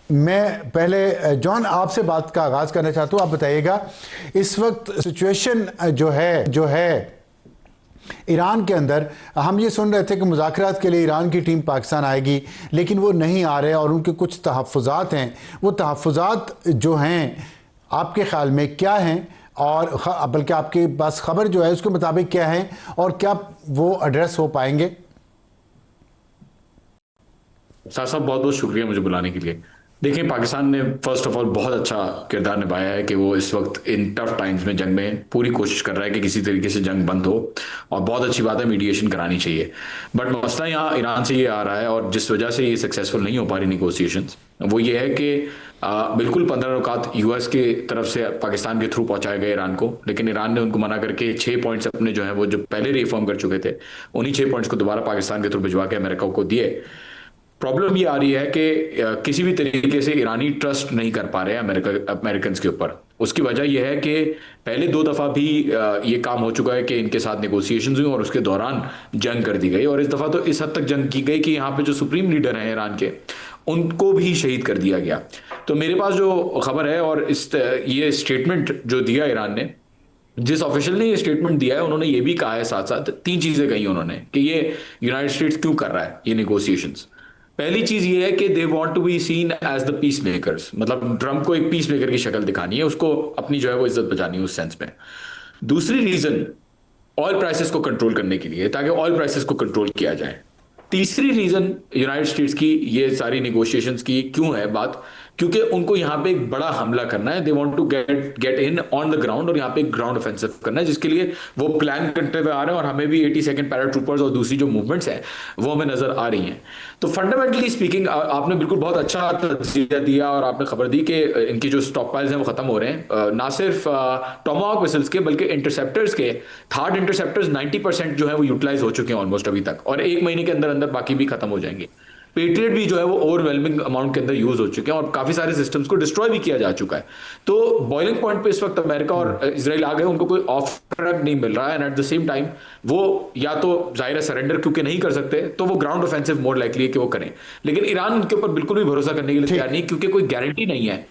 मैं पहले जॉन आपसे बात का आगाज़ करना चाहता हूँ। आप बताइएगा इस वक्त सिचुएशन जो है ईरान के अंदर, हम ये सुन रहे थे कि मुज़ाकरात के लिए ईरान की टीम पाकिस्तान आएगी, लेकिन वो नहीं आ रहे और उनके कुछ तहफ़्फ़ुज़ात हैं। वो तहफ़्फ़ुज़ात जो हैं आपके ख़्याल में क्या हैं, और बल्कि आपके पास ख़बर जो है उसके मुताबिक क्या है और क्या वो एड्रेस हो पाएंगे? साहब साहब बहुत बहुत शुक्रिया मुझे बुलाने के लिए। देखिए, पाकिस्तान ने फर्स्ट ऑफ ऑल बहुत अच्छा किरदार निभाया है कि वो इस वक्त इन टफ टाइम्स में जंग में पूरी कोशिश कर रहा है कि किसी तरीके से जंग बंद हो। और बहुत अच्छी बात है, मीडिएशन करानी चाहिए। बट मसला यहाँ ईरान से ये आ रहा है, और जिस वजह से ये सक्सेसफुल नहीं हो पा रही निगोसिएशंस, वो ये है कि बिल्कुल 15 नुकात यूएस की तरफ से पाकिस्तान के थ्रू पहुंचाए गए ईरान को, लेकिन ईरान ने उनको मना करके 6 पॉइंट्स अपने जो है वो जो पहले रिफॉर्म कर चुके थे, उन्हीं 6 पॉइंट्स को दोबारा पाकिस्तान के थ्रू भिजवा के अमेरिका को दिए। प्रॉब्लम ये आ रही है कि किसी भी तरीके से ईरानी ट्रस्ट नहीं कर पा रहे हैं अमेरिकन के ऊपर। उसकी वजह यह है कि पहले 2 दफ़ा भी ये काम हो चुका है कि इनके साथ नेगोशिएशंस हुई और उसके दौरान जंग कर दी गई, और इस दफ़ा तो इस हद तक जंग की गई कि यहाँ पे जो सुप्रीम लीडर हैं ईरान के, उनको भी शहीद कर दिया गया। तो मेरे पास जो खबर है, और ये स्टेटमेंट जो दिया ईरान ने, जिस ऑफिशियल ने ये स्टेटमेंट दिया है, उन्होंने ये भी कहा है, साथ साथ 3 चीजें कही उन्होंने कि ये यूनाइटेड स्टेट्स क्यों कर रहा है ये निगोशिएशंस। पहली चीज ये है कि they want to be seen as the peace makers, मतलब ट्रंप को एक पीस मेकर की शक्ल दिखानी है, उसको अपनी जो है वो इज्जत बचानी है उस सेंस में। दूसरी रीजन, ऑयल प्राइसेस को कंट्रोल करने के लिए, ताकि ऑयल प्राइसेस को कंट्रोल किया जाए। तीसरी रीजन यूनाइटेड स्टेट्स की ये सारी निगोशिएशंस की क्यों है बात, क्योंकि उनको यहाँ पे एक बड़ा हमला करना है। They want to get in on the ground, और यहाँ पे एक ग्राउंड ऑफेंसिव करना है, जिसके लिए वो प्लान करते हुए आ रहे हैं। और हमें भी 82nd पैरा ट्रूपर्स और दूसरी जो मूवमेंट्स हैं वो हमें नजर आ रही हैं। तो फंडामेंटली स्पीकिंग, आपने बिल्कुल बहुत अच्छा तज्जिया दिया और आपने खबर दी कि इनकी जो स्टॉक पाइल्स हैं वो खत्म हो रहे हैं, ना सिर्फ टोमाहॉक मिसाइल्स के बल्कि इंटरसेप्टर्स के। थर्ड इंटरसेप्टर्स 90% जो है वो यूटिलाइज हो चुके हैं ऑलमोस्ट अभी तक, और 1 महीने के अंदर अंदर बाकी भी खत्म हो जाएंगे। पेट्रियट भी जो है वो ओवरवेलमिंग अमाउंट के अंदर यूज हो चुके हैं, और काफी सारे सिस्टम्स को डिस्ट्रॉय भी किया जा चुका है। तो बॉइलिंग पॉइंट पे इस वक्त अमेरिका और इसराइल आ गए, उनको कोई ऑफ रैंप नहीं मिल रहा है। And at the same time वो या तो जाहिर सरेंडर क्योंकि नहीं कर सकते, तो वो ग्राउंड ऑफेंसिव मोर लाइकली है कि वो करें। लेकिन ईरान उनके ऊपर बिल्कुल भी भरोसा करने के लिए तैयार ठीक। नहीं, क्योंकि कोई गारंटी नहीं है